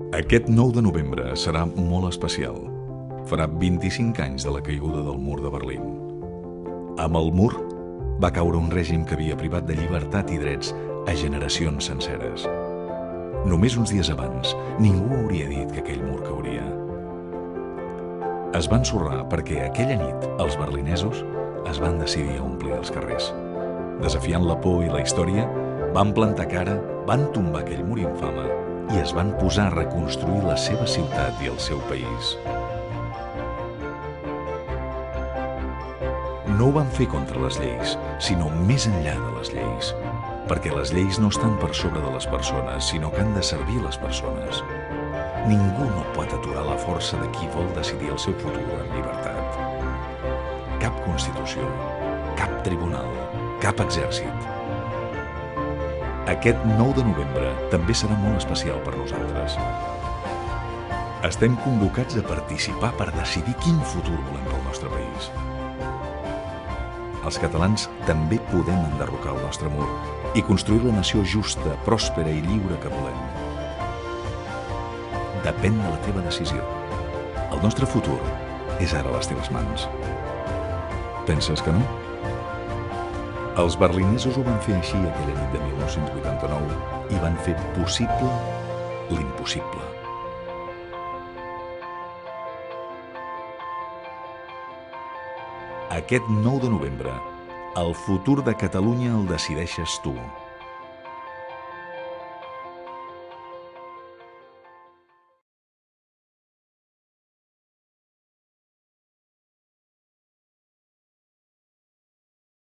Aquest 9 de novembre serà molt especial. Farà 25 anys de la caiguda del mur de Berlín. Amb el mur va caure un règim que havia privat de llibertat i drets a generacions senceres. Només uns dies abans, ningú hauria dit que aquell mur cauria. Es va ensorrar perquè aquella nit els berlinesos es van decidir a omplir els carrers. Desafiant la por i la història, van plantar cara, van tombar aquell mur infame i es van posar a reconstruir la seva ciutat i el seu país. No ho van fer contra les lleis, sinó més enllà de les lleis, perquè les lleis no estan per sobre de les persones, sinó que han de servir les persones. Ningú no pot aturar la força de qui vol decidir el seu futur en llibertat. Cap constitució, cap tribunal, cap exèrcit. Aquest 9 de novembre també serà molt especial per nosaltres. Estem convocats a participar per decidir quin futur volem pel nostre país. Els catalans també podem enderrocar el nostre mur i construir la nació justa, pròspera i lliure que volem. Depèn de la teva decisió. El nostre futur és ara a les teves mans. Penses que no? Els berlinesos ho van fer així aquella nit de 1989 i van fer possible l'impossible. Aquest 9 de novembre, el futur de Catalunya el decideixes tu.